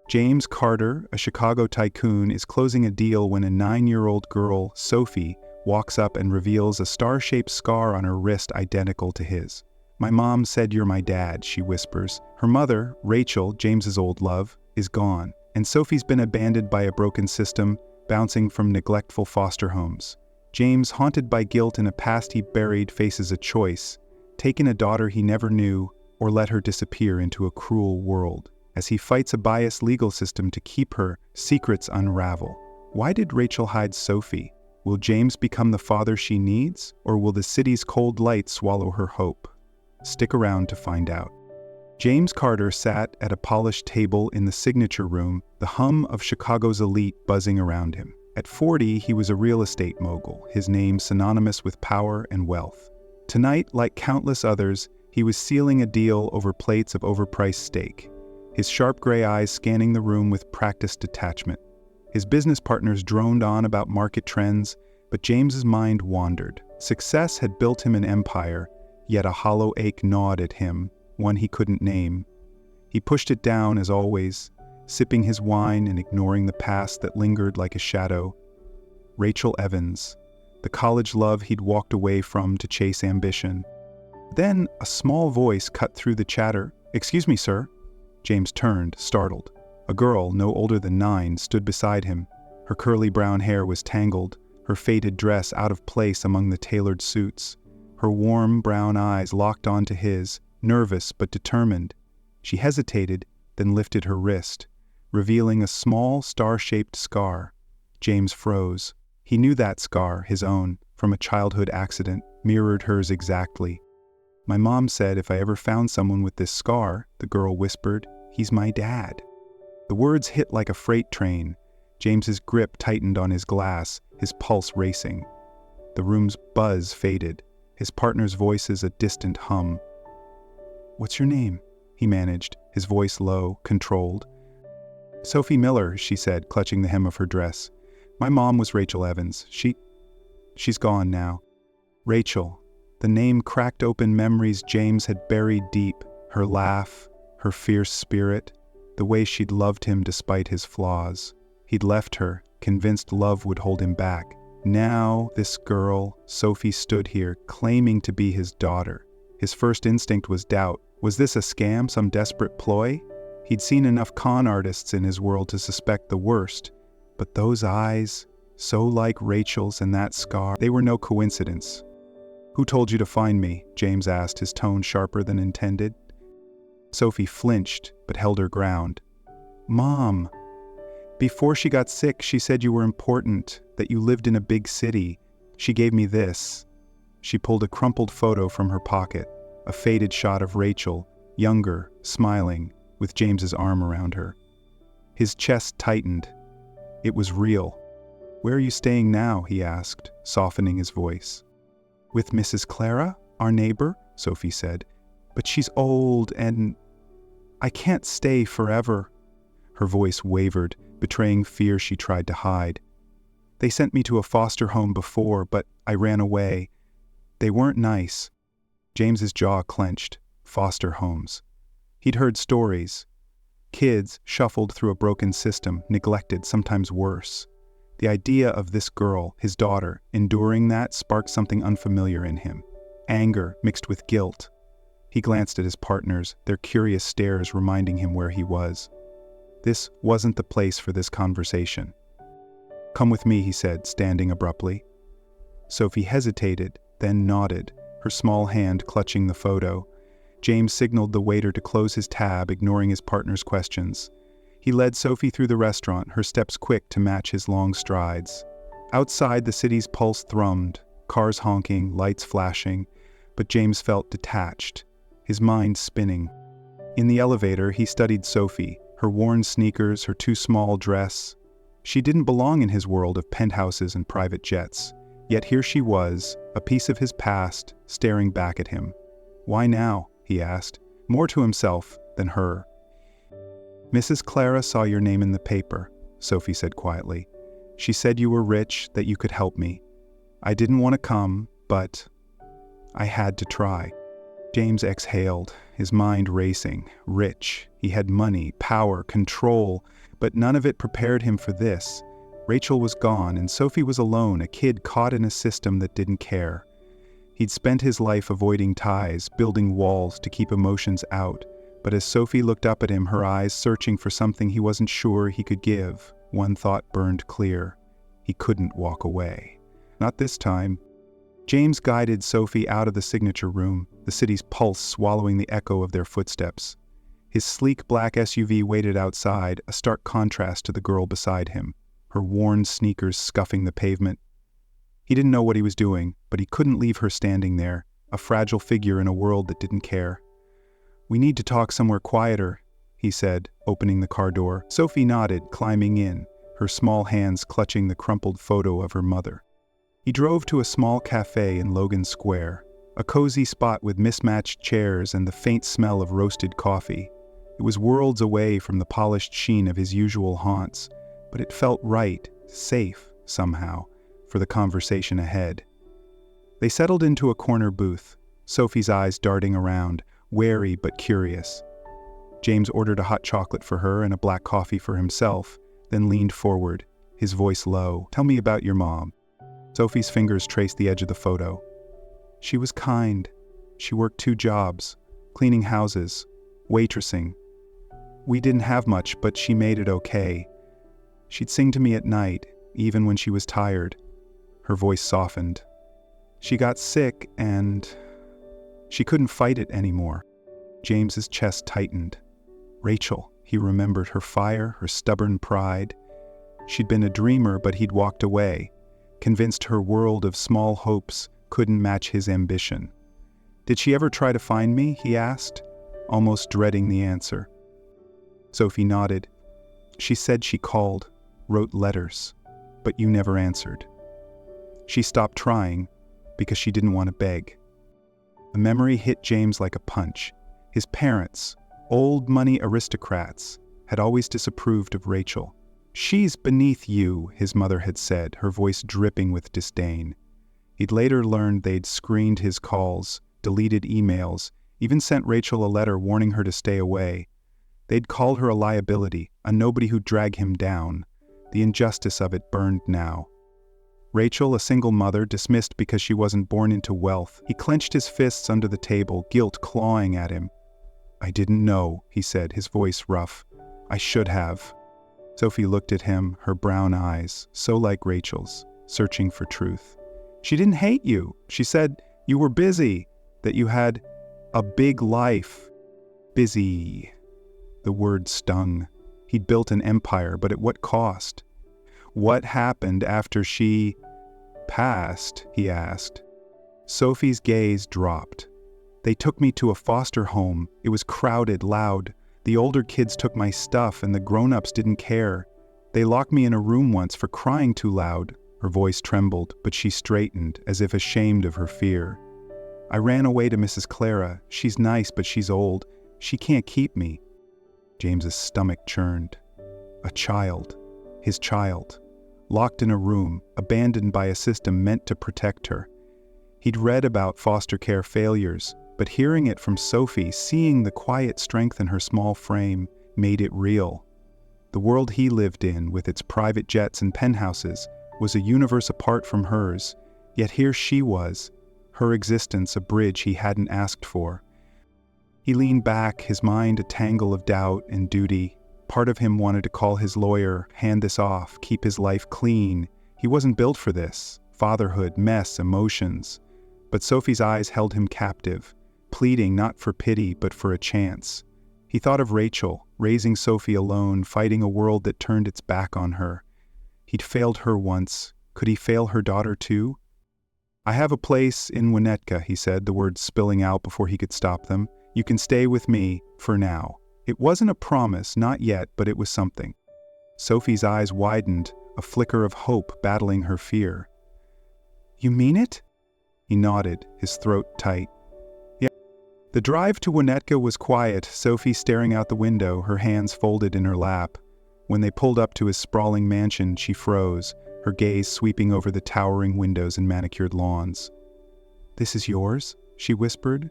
James Carter, a Chicago tycoon, is closing a deal when a 9-year-old girl, Sophie, walks up and reveals a star-shaped scar on her wrist identical to his. "My mom said you're my dad," she whispers. Her mother, Rachel, James's old love, is gone, and Sophie's been abandoned by a broken system, bouncing from neglectful foster homes. James, haunted by guilt in a past he buried, faces a choice: take in a daughter he never knew, or let her disappear into a cruel world. As he fights a biased legal system to keep her, secrets unravel. Why did Rachel hide Sophie? Will James become the father she needs, or will the city's cold light swallow her hope? Stick around to find out. James Carter sat at a polished table in the signature room, the hum of Chicago's elite buzzing around him. At 40, he was a real estate mogul, his name synonymous with power and wealth. Tonight, like countless others, he was sealing a deal over plates of overpriced steak, his sharp gray eyes scanning the room with practiced detachment. His business partners droned on about market trends, but James's mind wandered. Success had built him an empire, yet a hollow ache gnawed at him, one he couldn't name. He pushed it down as always, sipping his wine and ignoring the past that lingered like a shadow. Rachel Evans, the college love he'd walked away from to chase ambition. Then a small voice cut through the chatter. "Excuse me, sir." James turned, startled. A girl, no older than 9, stood beside him. Her curly brown hair was tangled, her faded dress out of place among the tailored suits. Her warm brown eyes locked onto his, nervous but determined. She hesitated, then lifted her wrist, revealing a small star-shaped scar. James froze. He knew that scar, his own, from a childhood accident, mirrored hers exactly. "My mom said if I ever found someone with this scar," the girl whispered, "he's my dad." The words hit like a freight train. James's grip tightened on his glass, his pulse racing. The room's buzz faded, his partner's voices a distant hum. "What's your name?" he managed, his voice low, controlled. "Sophie Miller," she said, clutching the hem of her dress. "My mom was Rachel Evans. She's gone now." Rachel. The name cracked open memories James had buried deep. Her laugh, her fierce spirit, the way she'd loved him despite his flaws. He'd left her, convinced love would hold him back. Now, this girl, Sophie, stood here, claiming to be his daughter. His first instinct was doubt. Was this a scam, some desperate ploy? He'd seen enough con artists in his world to suspect the worst. But those eyes, so like Rachel's, and that scar, they were no coincidence. "Who told you to find me?" James asked, his tone sharper than intended. Sophie flinched, but held her ground. "Mom. Before she got sick, she said you were important, that you lived in a big city. She gave me this." She pulled a crumpled photo from her pocket, a faded shot of Rachel, younger, smiling, with James's arm around her. His chest tightened. It was real. "Where are you staying now?" he asked, softening his voice. "With Mrs. Clara, our neighbor," Sophie said. "But she's old and I can't stay forever." Her voice wavered, betraying fear she tried to hide. "They sent me to a foster home before, but I ran away. They weren't nice." James's jaw clenched. Foster homes. He'd heard stories. Kids shuffled through a broken system, neglected, sometimes worse. The idea of this girl, his daughter, enduring that sparked something unfamiliar in him. Anger mixed with guilt. He glanced at his partners, their curious stares reminding him where he was. This wasn't the place for this conversation. "Come with me," he said, standing abruptly. Sophie hesitated, then nodded, her small hand clutching the photo. James signaled the waiter to close his tab, ignoring his partner's questions. He led Sophie through the restaurant, her steps quick to match his long strides. Outside, the city's pulse thrummed, cars honking, lights flashing, but James felt detached, his mind spinning. In the elevator, he studied Sophie, her worn sneakers, her too small dress. She didn't belong in his world of penthouses and private jets. Yet here she was, a piece of his past, staring back at him. "Why now?" he asked, more to himself than her. "Mrs. Clara saw your name in the paper," Sophie said quietly. "She said you were rich, that you could help me. I didn't want to come, but I had to try." James exhaled, his mind racing. Rich. He had money, power, control, but none of it prepared him for this. Rachel was gone, and Sophie was alone, a kid caught in a system that didn't care. He'd spent his life avoiding ties, building walls to keep emotions out, but as Sophie looked up at him, her eyes searching for something he wasn't sure he could give, one thought burned clear. He couldn't walk away. Not this time. James guided Sophie out of the signature room, the city's pulse swallowing the echo of their footsteps. His sleek black SUV waited outside, a stark contrast to the girl beside him, her worn sneakers scuffing the pavement. He didn't know what he was doing, but he couldn't leave her standing there, a fragile figure in a world that didn't care. "We need to talk somewhere quieter," he said, opening the car door. Sophie nodded, climbing in, her small hands clutching the crumpled photo of her mother. He drove to a small cafe in Logan Square, a cozy spot with mismatched chairs and the faint smell of roasted coffee. It was worlds away from the polished sheen of his usual haunts, but it felt right, safe, somehow, for the conversation ahead. They settled into a corner booth, Sophie's eyes darting around, wary but curious. James ordered a hot chocolate for her and a black coffee for himself, then leaned forward, his voice low. "Tell me about your mom." Sophie's fingers traced the edge of the photo. "She was kind. She worked 2 jobs, cleaning houses, waitressing. We didn't have much, but she made it okay. She'd sing to me at night, even when she was tired." Her voice softened. "She got sick and she couldn't fight it anymore." James's chest tightened. Rachel, he remembered her fire, her stubborn pride. She'd been a dreamer, but he'd walked away, convinced her world of small hopes couldn't match his ambition. "Did she ever try to find me?" he asked, almost dreading the answer. Sophie nodded. "She said she called, wrote letters, but you never answered. She stopped trying because she didn't want to beg." The memory hit James like a punch. His parents, old money aristocrats, had always disapproved of Rachel. "She's beneath you," his mother had said, her voice dripping with disdain. He'd later learned they'd screened his calls, deleted emails, even sent Rachel a letter warning her to stay away. They'd called her a liability, a nobody who'd drag him down. The injustice of it burned now. Rachel, a single mother, dismissed because she wasn't born into wealth. He clenched his fists under the table, guilt clawing at him. "I didn't know," he said, his voice rough. "I should have." Sophie looked at him, her brown eyes, so like Rachel's, searching for truth. "She didn't hate you. She said you were busy, that you had a big life." Busy. The word stung. He'd built an empire, but at what cost? "What happened after she passed?" he asked. Sophie's gaze dropped. "They took me to a foster home. It was crowded, loud. The older kids took my stuff and the grown-ups didn't care. They locked me in a room once for crying too loud." Her voice trembled, but she straightened, as if ashamed of her fear. "I ran away to Mrs. Clara. She's nice, but she's old. She can't keep me." James's stomach churned. A child. His child. Locked in a room, abandoned by a system meant to protect her. He'd read about foster care failures, but hearing it from Sophie, seeing the quiet strength in her small frame, made it real. The world he lived in, with its private jets and penthouses, was a universe apart from hers, yet here she was, her existence a bridge he hadn't asked for. He leaned back, his mind a tangle of doubt and duty. Part of him wanted to call his lawyer, hand this off, keep his life clean. He wasn't built for this. Fatherhood, mess, emotions. But Sophie's eyes held him captive, pleading not for pity, but for a chance. He thought of Rachel, raising Sophie alone, fighting a world that turned its back on her. He'd failed her once. Could he fail her daughter too? "I have a place in Winnetka," he said, the words spilling out before he could stop them. "You can stay with me, for now." It wasn't a promise, not yet, but it was something. Sophie's eyes widened, a flicker of hope battling her fear. "You mean it?" He nodded, his throat tight. "Yeah." The drive to Winnetka was quiet, Sophie staring out the window, her hands folded in her lap. When they pulled up to his sprawling mansion, she froze, her gaze sweeping over the towering windows and manicured lawns. "This is yours?" she whispered.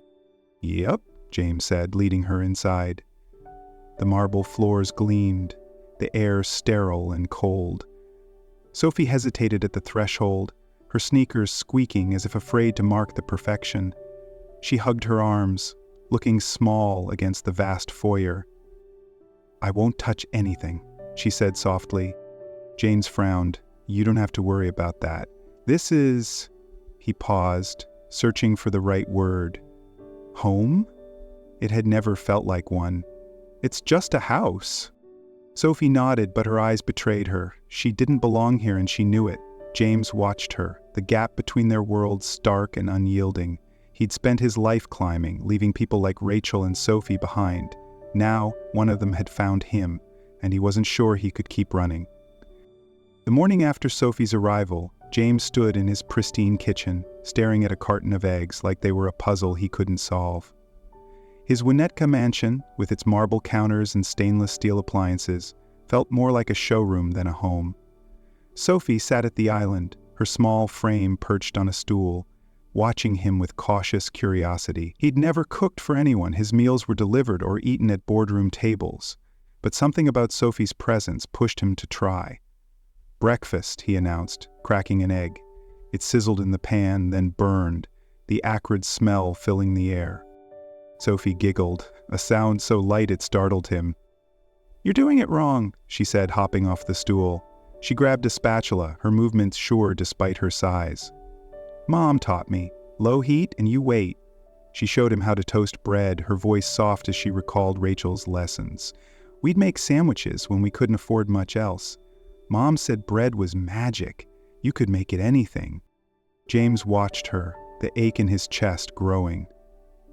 "Yep," James said, leading her inside. The marble floors gleamed, the air sterile and cold. Sophie hesitated at the threshold, her sneakers squeaking as if afraid to mark the perfection. She hugged her arms, looking small against the vast foyer. "I won't touch anything," she said softly. James frowned. "You don't have to worry about that. This is..." He paused, searching for the right word. Home? It had never felt like one. "It's just a house." Sophie nodded, but her eyes betrayed her. She didn't belong here and she knew it. James watched her, the gap between their worlds stark and unyielding. He'd spent his life climbing, leaving people like Rachel and Sophie behind. Now, one of them had found him, and he wasn't sure he could keep running. The morning after Sophie's arrival, James stood in his pristine kitchen, staring at a carton of eggs like they were a puzzle he couldn't solve. His Winnetka mansion, with its marble counters and stainless steel appliances, felt more like a showroom than a home. Sophie sat at the island, her small frame perched on a stool, watching him with cautious curiosity. He'd never cooked for anyone, his meals were delivered or eaten at boardroom tables, but something about Sophie's presence pushed him to try. "Breakfast," he announced, cracking an egg. It sizzled in the pan, then burned, the acrid smell filling the air. Sophie giggled, a sound so light it startled him. "You're doing it wrong," she said, hopping off the stool. She grabbed a spatula, her movements sure despite her size. "Mom taught me. Low heat and you wait." She showed him how to toast bread, her voice soft as she recalled Rachel's lessons. "We'd make sandwiches when we couldn't afford much else. Mom said bread was magic. You could make it anything." James watched her, the ache in his chest growing.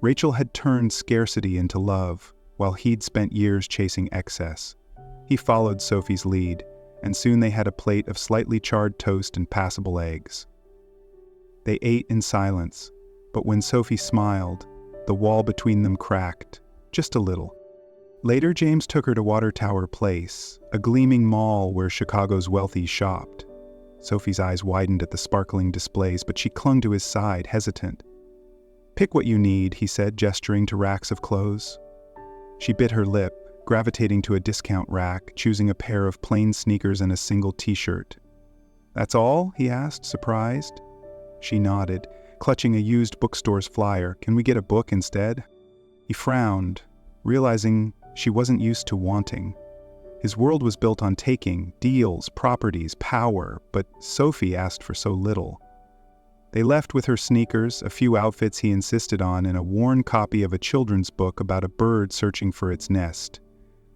Rachel had turned scarcity into love, while he'd spent years chasing excess. He followed Sophie's lead, and soon they had a plate of slightly charred toast and passable eggs. They ate in silence, but when Sophie smiled, the wall between them cracked, just a little. Later, James took her to Water Tower Place, a gleaming mall where Chicago's wealthy shopped. Sophie's eyes widened at the sparkling displays, but she clung to his side, hesitant. "Pick what you need," he said, gesturing to racks of clothes. She bit her lip, gravitating to a discount rack, choosing a pair of plain sneakers and a single t-shirt. "That's all?" he asked, surprised. She nodded, clutching a used bookstore's flyer. "Can we get a book instead?" He frowned, realizing she wasn't used to wanting. His world was built on taking, deals, properties, power, but Sophie asked for so little. They left with her sneakers, a few outfits he insisted on, and a worn copy of a children's book about a bird searching for its nest.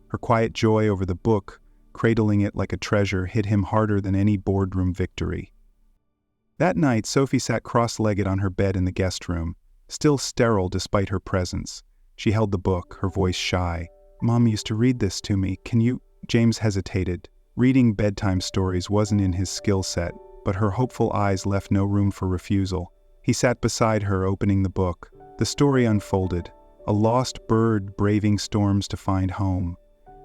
Her quiet joy over the book, cradling it like a treasure, hit him harder than any boardroom victory. That night, Sophie sat cross-legged on her bed in the guest room, still sterile despite her presence. She held the book, her voice shy. "Mom used to read this to me. Can you..." James hesitated. Reading bedtime stories wasn't in his skill set, but her hopeful eyes left no room for refusal. He sat beside her, opening the book. The story unfolded, a lost bird braving storms to find home.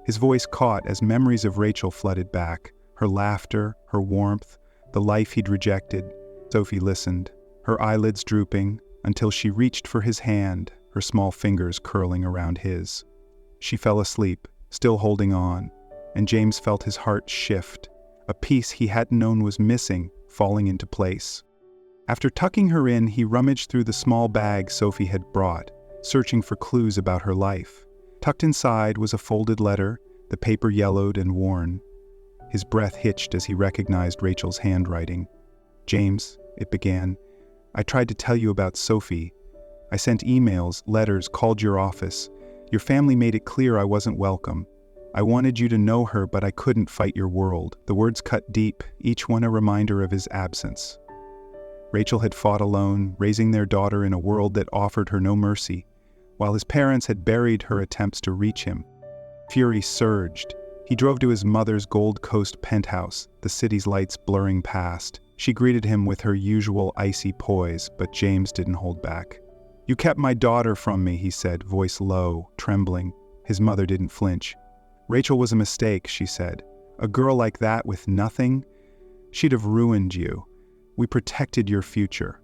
His voice caught as memories of Rachel flooded back, her laughter, her warmth, the life he'd rejected. Sophie listened, her eyelids drooping, until she reached for his hand, her small fingers curling around his. She fell asleep, still holding on, and James felt his heart shift. A piece he hadn't known was missing, falling into place. After tucking her in, he rummaged through the small bag Sophie had brought, searching for clues about her life. Tucked inside was a folded letter, the paper yellowed and worn. His breath hitched as he recognized Rachel's handwriting. "James," it began, "I tried to tell you about Sophie. I sent emails, letters, called your office. Your family made it clear I wasn't welcome. I wanted you to know her, but I couldn't fight your world." The words cut deep, each one a reminder of his absence. Rachel had fought alone, raising their daughter in a world that offered her no mercy, while his parents had buried her attempts to reach him. Fury surged. He drove to his mother's Gold Coast penthouse, the city's lights blurring past. She greeted him with her usual icy poise, but James didn't hold back. "You kept my daughter from me," he said, voice low, trembling. His mother didn't flinch. "Rachel was a mistake," she said. "A girl like that with nothing? She'd have ruined you. We protected your future."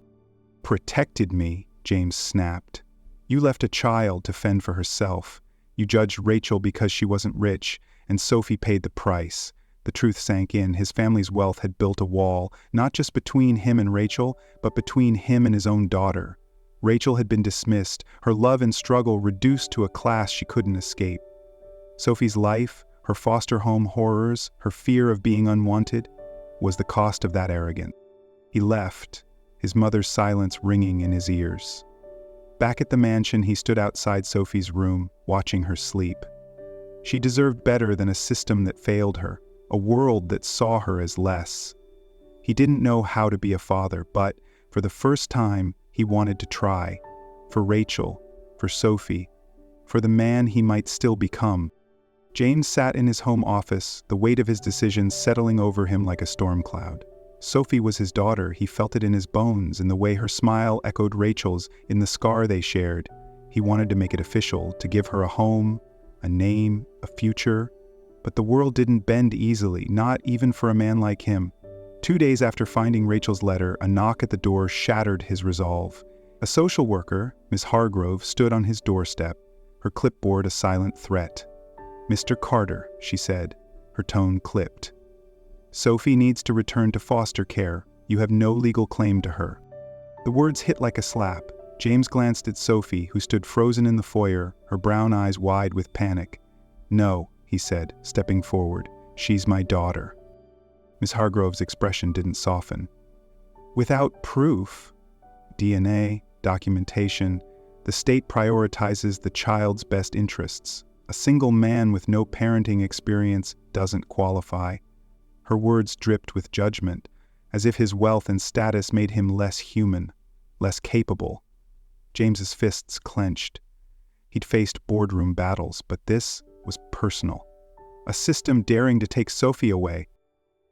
"Protected me?" James snapped. You left a child to fend for herself. You judged Rachel because she wasn't rich, and Sophie paid the price. The truth sank in. His family's wealth had built a wall, not just between him and Rachel, but between him and his own daughter. Rachel had been dismissed, her love and struggle reduced to a class she couldn't escape. Sophie's life, her foster home horrors, her fear of being unwanted, was the cost of that arrogance. He left, his mother's silence ringing in his ears. Back at the mansion, he stood outside Sophie's room, watching her sleep. She deserved better than a system that failed her, a world that saw her as less. He didn't know how to be a father, but for the first time, he wanted to try. For Rachel, for Sophie, for the man he might still become. James sat in his home office, the weight of his decisions settling over him like a storm cloud. Sophie was his daughter. He felt it in his bones, in the way her smile echoed Rachel's, in the scar they shared. He wanted to make it official, to give her a home, a name, a future. But the world didn't bend easily, not even for a man like him. 2 days after finding Rachel's letter, a knock at the door shattered his resolve. A social worker, Miss Hargrove, stood on his doorstep, her clipboard a silent threat. "Mr. Carter," she said, her tone clipped. "Sophie needs to return to foster care. You have no legal claim to her." The words hit like a slap. James glanced at Sophie, who stood frozen in the foyer, her brown eyes wide with panic. "No," he said, stepping forward. "She's my daughter." Miss Hargrove's expression didn't soften. "Without proof, DNA, documentation, the state prioritizes the child's best interests. A single man with no parenting experience doesn't qualify." Her words dripped with judgment, as if his wealth and status made him less human, less capable. James's fists clenched. He'd faced boardroom battles, but this was personal. A system daring to take Sophie away.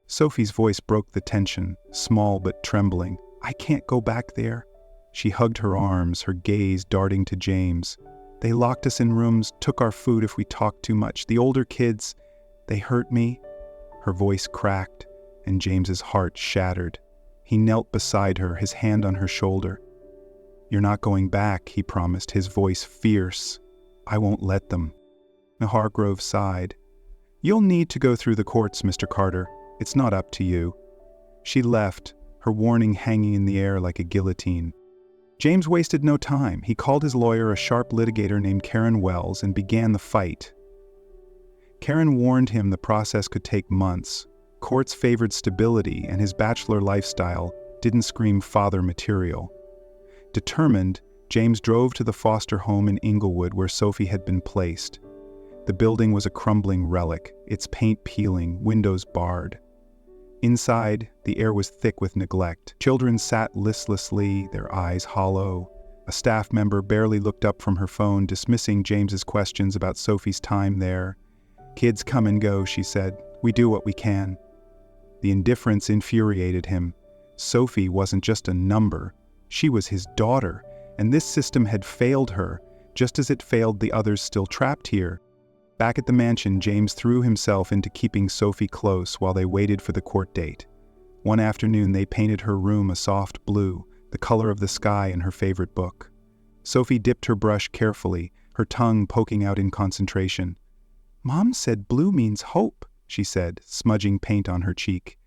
Sophie's voice broke the tension, small but trembling. "I can't go back there." She hugged her arms, her gaze darting to James. "They locked us in rooms, took our food if we talked too much. The older kids, they hurt me." Her voice cracked, and James's heart shattered. He knelt beside her, his hand on her shoulder. "You're not going back," he promised, his voice fierce. "I won't let them." Hargrove sighed. "You'll need to go through the courts, Mr. Carter. It's not up to you." She left, her warning hanging in the air like a guillotine. James wasted no time. He called his lawyer, a sharp litigator named Karen Wells, and began the fight. Karen warned him the process could take months. Courts favored stability, and his bachelor lifestyle didn't scream father material. Determined, James drove to the foster home in Inglewood where Sophie had been placed. The building was a crumbling relic, its paint peeling, windows barred. Inside, the air was thick with neglect. Children sat listlessly, their eyes hollow. A staff member barely looked up from her phone, dismissing James's questions about Sophie's time there. "Kids come and go," she said. "We do what we can." The indifference infuriated him. Sophie wasn't just a number. She was his daughter, and this system had failed her, just as it failed the others still trapped here. Back at the mansion, James threw himself into keeping Sophie close while they waited for the court date. One afternoon, they painted her room a soft blue, the color of the sky in her favorite book. Sophie dipped her brush carefully, her tongue poking out in concentration. "Mom said blue means hope," she said, smudging paint on her cheek.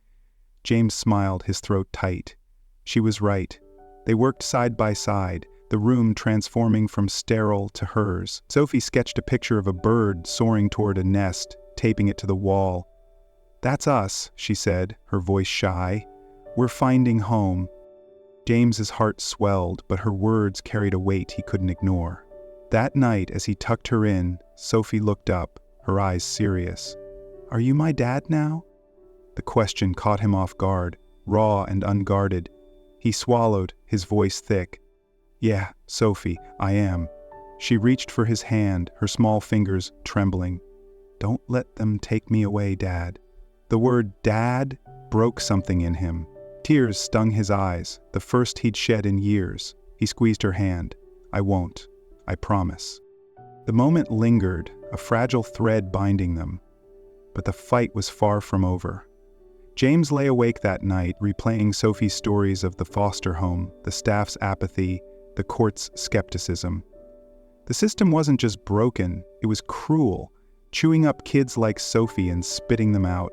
James smiled, his throat tight. She was right. They worked side by side, the room transforming from sterile to hers. Sophie sketched a picture of a bird soaring toward a nest, taping it to the wall. "That's us," she said, her voice shy. "We're finding home." James's heart swelled, but her words carried a weight he couldn't ignore. That night, as he tucked her in, Sophie looked up, her eyes serious. "Are you my dad now?" The question caught him off guard, raw and unguarded. He swallowed, his voice thick. "Yeah, Sophie, I am." She reached for his hand, her small fingers trembling. "Don't let them take me away, Dad." The word "Dad" broke something in him. Tears stung his eyes, the first he'd shed in years. He squeezed her hand. "I won't. I promise." The moment lingered, a fragile thread binding them. But the fight was far from over. James lay awake that night, replaying Sophie's stories of the foster home, the staff's apathy, the court's skepticism. The system wasn't just broken, it was cruel, chewing up kids like Sophie and spitting them out.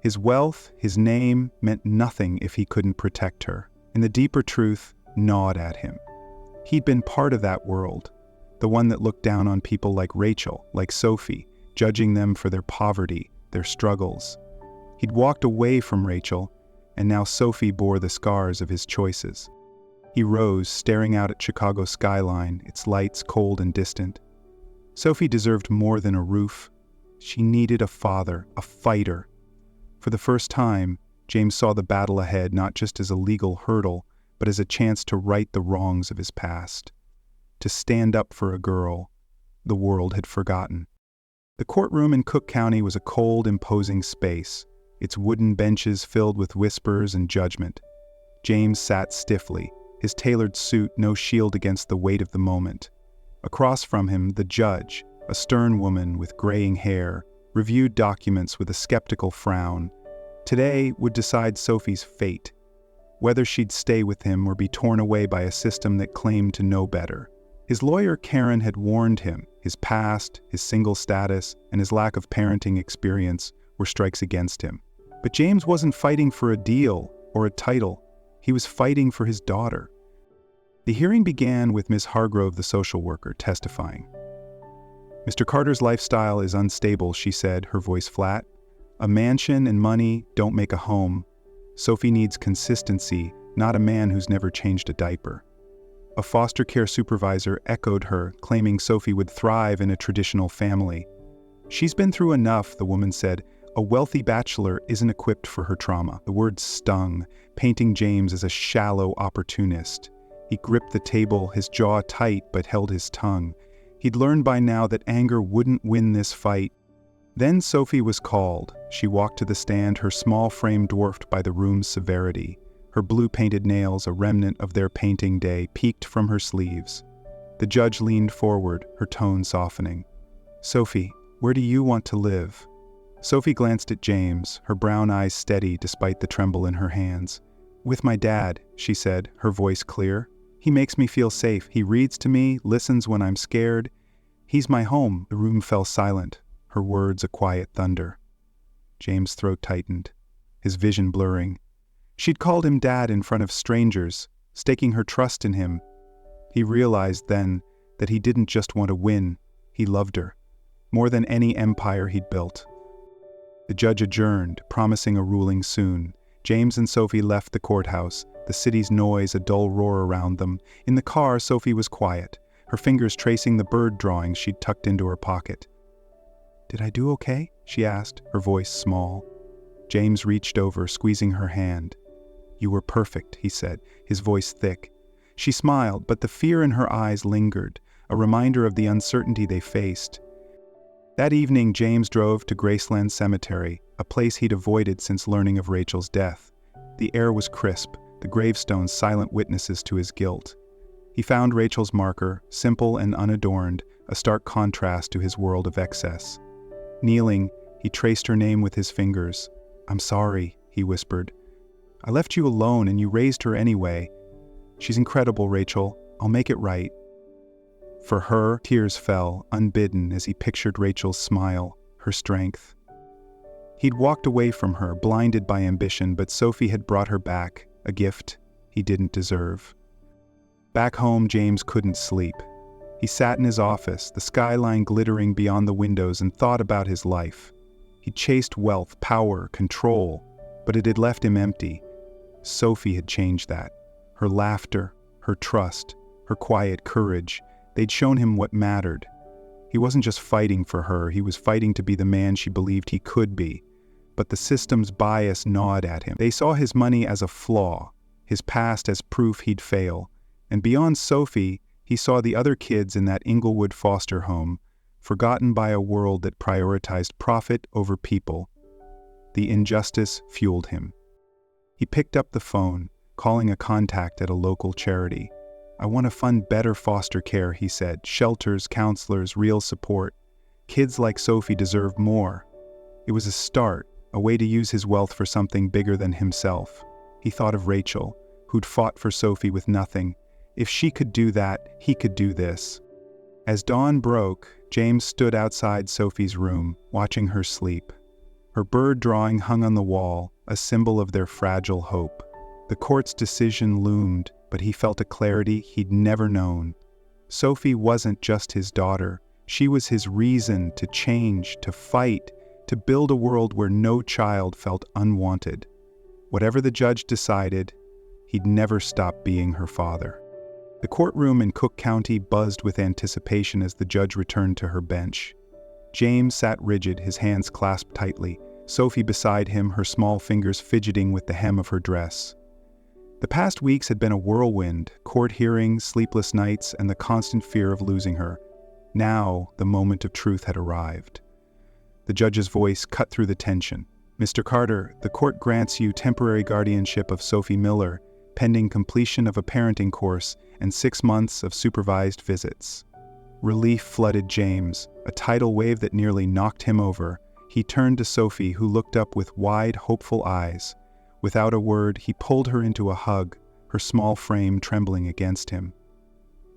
His wealth, his name, meant nothing if he couldn't protect her, and the deeper truth gnawed at him. He'd been part of that world, the one that looked down on people like Rachel, like Sophie, judging them for their poverty, their struggles. He'd walked away from Rachel, and now Sophie bore the scars of his choices. He rose, staring out at Chicago's skyline, its lights cold and distant. Sophie deserved more than a roof. She needed a father, a fighter. For the first time, James saw the battle ahead not just as a legal hurdle, but as a chance to right the wrongs of his past. To stand up for a girl the world had forgotten. The courtroom in Cook County was a cold, imposing space, its wooden benches filled with whispers and judgment. James sat stiffly, his tailored suit no shield against the weight of the moment. Across from him, the judge, a stern woman with graying hair, reviewed documents with a skeptical frown. Today would decide Sophie's fate, whether she'd stay with him or be torn away by a system that claimed to know better. His lawyer, Karen, had warned him. His past, his single status, and his lack of parenting experience were strikes against him. But James wasn't fighting for a deal or a title. He was fighting for his daughter. The hearing began with Miss Hargrove, the social worker, testifying. "Mr. Carter's lifestyle is unstable," she said, her voice flat. "A mansion and money don't make a home. Sophie needs consistency, not a man who's never changed a diaper." A foster care supervisor echoed her, claiming Sophie would thrive in a traditional family. "She's been through enough," the woman said. "A wealthy bachelor isn't equipped for her trauma." The words stung, painting James as a shallow opportunist. He gripped the table, his jaw tight, but held his tongue. He'd learned by now that anger wouldn't win this fight. Then Sophie was called. She walked to the stand, her small frame dwarfed by the room's severity. Her blue-painted nails, a remnant of their painting day, peeked from her sleeves. The judge leaned forward, her tone softening. "Sophie, where do you want to live?" Sophie glanced at James, her brown eyes steady despite the tremble in her hands. "With my dad," she said, her voice clear. "He makes me feel safe. He reads to me, listens when I'm scared. He's my home." The room fell silent, her words a quiet thunder. James' throat tightened, his vision blurring. She'd called him dad in front of strangers, staking her trust in him. He realized then that he didn't just want to win, he loved her, more than any empire he'd built. The judge adjourned, promising a ruling soon. James and Sophie left the courthouse, the city's noise a dull roar around them. In the car, Sophie was quiet, her fingers tracing the bird drawings she'd tucked into her pocket. "Did I do okay?" she asked, her voice small. James reached over, squeezing her hand. "You were perfect," he said, his voice thick. She smiled, but the fear in her eyes lingered, a reminder of the uncertainty they faced. That evening, James drove to Graceland Cemetery, a place he'd avoided since learning of Rachel's death. The air was crisp, the gravestones silent witnesses to his guilt. He found Rachel's marker, simple and unadorned, a stark contrast to his world of excess. Kneeling, he traced her name with his fingers. "I'm sorry," he whispered. "I left you alone and you raised her anyway. She's incredible, Rachel. I'll make it right." For her, tears fell, unbidden, as he pictured Rachel's smile, her strength. He'd walked away from her, blinded by ambition, but Sophie had brought her back, a gift he didn't deserve. Back home, James couldn't sleep. He sat in his office, the skyline glittering beyond the windows, and thought about his life. He'd chased wealth, power, control, but it had left him empty. Sophie had changed that. Her laughter, her trust, her quiet courage, they'd shown him what mattered. He wasn't just fighting for her, he was fighting to be the man she believed he could be. But the system's bias gnawed at him. They saw his money as a flaw, his past as proof he'd fail. And beyond Sophie, he saw the other kids in that Inglewood foster home, forgotten by a world that prioritized profit over people. The injustice fueled him. He picked up the phone, calling a contact at a local charity. "I want to fund better foster care," he said. "Shelters, counselors, real support. Kids like Sophie deserve more." It was a start, a way to use his wealth for something bigger than himself. He thought of Rachel, who'd fought for Sophie with nothing. If she could do that, he could do this. As dawn broke, James stood outside Sophie's room, watching her sleep. Her bird drawing hung on the wall, a symbol of their fragile hope. The court's decision loomed, but he felt a clarity he'd never known. Sophie wasn't just his daughter. She was his reason to change, to fight, to build a world where no child felt unwanted. Whatever the judge decided, he'd never stop being her father. The courtroom in Cook County buzzed with anticipation as the judge returned to her bench. James sat rigid, his hands clasped tightly, Sophie beside him, her small fingers fidgeting with the hem of her dress. The past weeks had been a whirlwind, court hearings, sleepless nights, and the constant fear of losing her. Now, the moment of truth had arrived. The judge's voice cut through the tension. "Mr. Carter, the court grants you temporary guardianship of Sophie Miller, pending completion of a parenting course and 6 months of supervised visits." Relief flooded James, a tidal wave that nearly knocked him over. He turned to Sophie, who looked up with wide, hopeful eyes. Without a word, he pulled her into a hug, her small frame trembling against him.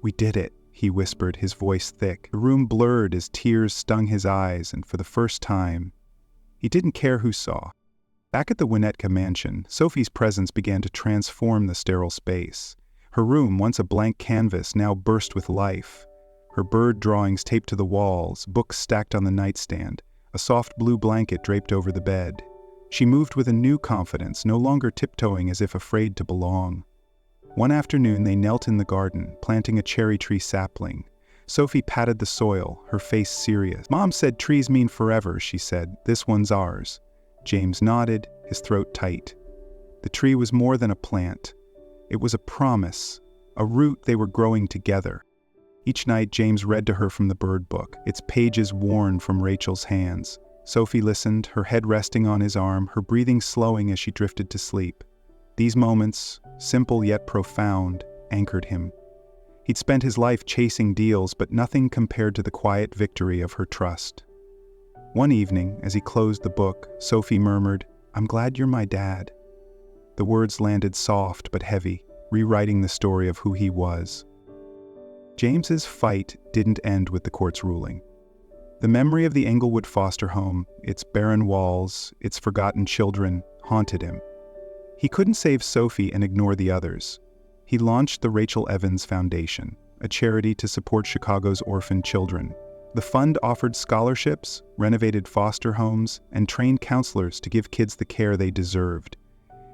"We did it," he whispered, his voice thick. The room blurred as tears stung his eyes, and for the first time, he didn't care who saw. Back at the Winnetka mansion, Sophie's presence began to transform the sterile space. Her room, once a blank canvas, now burst with life. Her bird drawings taped to the walls, books stacked on the nightstand, a soft blue blanket draped over the bed. She moved with a new confidence, no longer tiptoeing as if afraid to belong. One afternoon they knelt in the garden, planting a cherry tree sapling. Sophie patted the soil, her face serious. "Mom said trees mean forever," she said. "This one's ours." James nodded, his throat tight. The tree was more than a plant. It was a promise, a root they were growing together. Each night James read to her from the bird book, its pages worn from Rachel's hands. Sophie listened, her head resting on his arm, her breathing slowing as she drifted to sleep. These moments, simple yet profound, anchored him. He'd spent his life chasing deals, but nothing compared to the quiet victory of her trust. One evening, as he closed the book, Sophie murmured, "I'm glad you're my dad." The words landed soft but heavy, rewriting the story of who he was. James's fight didn't end with the court's ruling. The memory of the Englewood foster home, its barren walls, its forgotten children, haunted him. He couldn't save Sophie and ignore the others. He launched the Rachel Evans Foundation, a charity to support Chicago's orphan children. The fund offered scholarships, renovated foster homes, and trained counselors to give kids the care they deserved.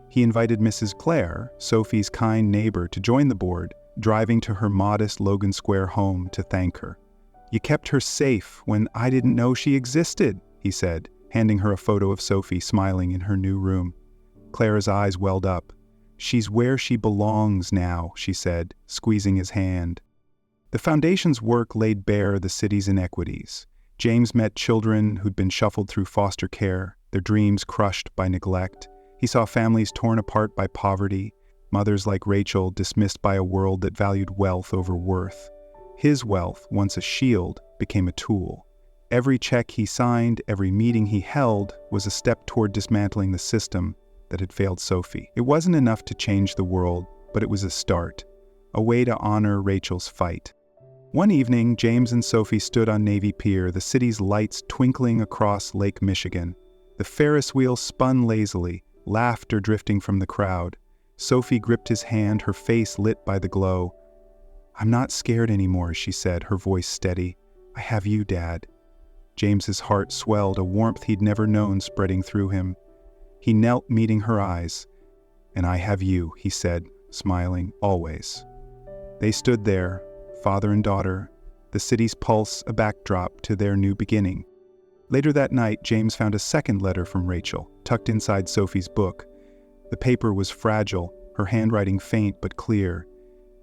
He invited Mrs. Claire, Sophie's kind neighbor, to join the board, driving to her modest Logan Square home to thank her. "You kept her safe when I didn't know she existed," he said, handing her a photo of Sophie smiling in her new room. Clara's eyes welled up. "She's where she belongs now," she said, squeezing his hand. The foundation's work laid bare the city's inequities. James met children who'd been shuffled through foster care, their dreams crushed by neglect. He saw families torn apart by poverty, mothers like Rachel dismissed by a world that valued wealth over worth. His wealth, once a shield, became a tool. Every check he signed, every meeting he held, was a step toward dismantling the system that had failed Sophie. It wasn't enough to change the world, but it was a start, a way to honor Rachel's fight. One evening, James and Sophie stood on Navy Pier, the city's lights twinkling across Lake Michigan. The Ferris wheel spun lazily, laughter drifting from the crowd. Sophie gripped his hand, her face lit by the glow. "I'm not scared anymore," she said, her voice steady. "I have you, Dad." James's heart swelled, a warmth he'd never known spreading through him. He knelt, meeting her eyes. "And I have you," he said, smiling, "always." They stood there, father and daughter, the city's pulse a backdrop to their new beginning. Later that night, James found a second letter from Rachel, tucked inside Sophie's book. The paper was fragile, her handwriting faint but clear.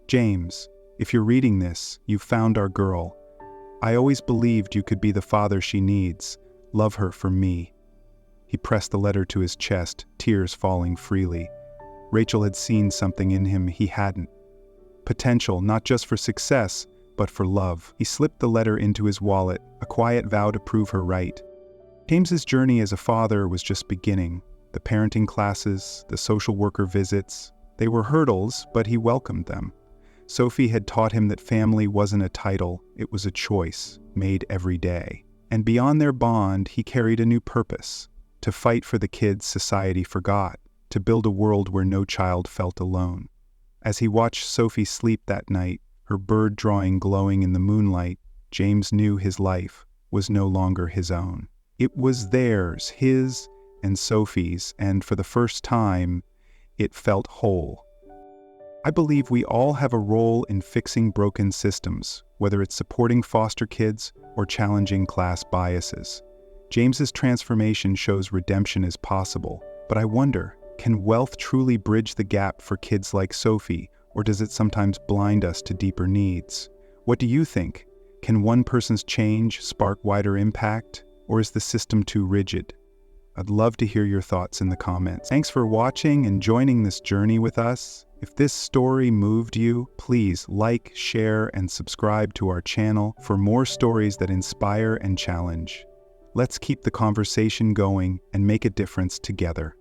"James, if you're reading this, you've found our girl. I always believed you could be the father she needs. Love her for me." He pressed the letter to his chest, tears falling freely. Rachel had seen something in him he hadn't. Potential, not just for success, but for love. He slipped the letter into his wallet, a quiet vow to prove her right. James's journey as a father was just beginning. The parenting classes, the social worker visits, they were hurdles, but he welcomed them. Sophie had taught him that family wasn't a title, it was a choice, made every day. And beyond their bond, he carried a new purpose: to fight for the kids society forgot, to build a world where no child felt alone. As he watched Sophie sleep that night, her bird drawing glowing in the moonlight, James knew his life was no longer his own. It was theirs, his and Sophie's, and for the first time, it felt whole. I believe we all have a role in fixing broken systems, whether it's supporting foster kids or challenging class biases. James's transformation shows redemption is possible, but I wonder, can wealth truly bridge the gap for kids like Sophie, or does it sometimes blind us to deeper needs? What do you think? Can one person's change spark wider impact, or is the system too rigid? I'd love to hear your thoughts in the comments. Thanks for watching and joining this journey with us. If this story moved you, please like, share, and subscribe to our channel for more stories that inspire and challenge. Let's keep the conversation going and make a difference together.